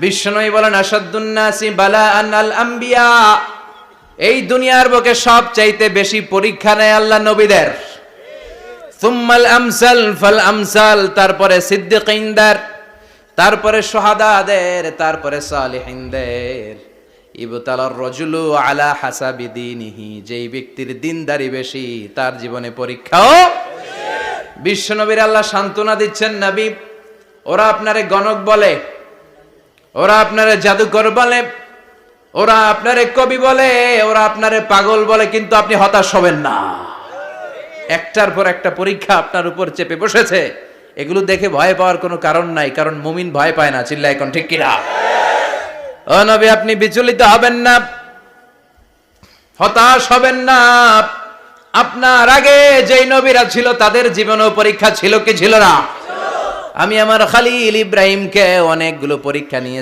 বিশ্বনবী বলেন আসাদুন নাসি বালাআন আল আম্বিয়া, এই দুনিয়ার বুকে সবচাইতে বেশি পরীক্ষা নেয় আল্লাহ নবীদের। সুম্মাল আমসাল ফাল আমসাল, তারপরে সিদ্দিকিনদের, তারপরে শুহাদাদের, তারপরে সালিহিনদের। ইবতালার রাজুলু আলা হাসাবি দীনিহি, যেই ব্যক্তির দিনদারি বেশি তার জীবনে পরীক্ষাও। বিশ্বনবীর আল্লাহ সান্ত্বনা দিচ্ছেন, নবী ওরা আপনারে গণক বলে, ওরা আপনারে জাদুকর বলে, ওরা আপনারে কবি বলে, ওরা আপনারে পাগল বলে, কিন্তু আপনি হতাশ হবেন না। একটার পর একটা পরীক্ষা আপনার উপর চেপে বসেছে, এগুলো দেখে ভয় পাওয়ার কোনো কারণ নাই, কারণ মুমিন ভয় পায় না। চিল্লায় এখন ঠিক কিনা? ও নবী, আপনি বিচলিত হবেন না, হতাশ হবেন না। আপনার আগে যেই নবীরা ছিল তাদের জীবনেও পরীক্ষা ছিল কি ছিল না? আমি আমার খলিল ইব্রাহিমকে অনেকগুলো পরীক্ষা নিয়ে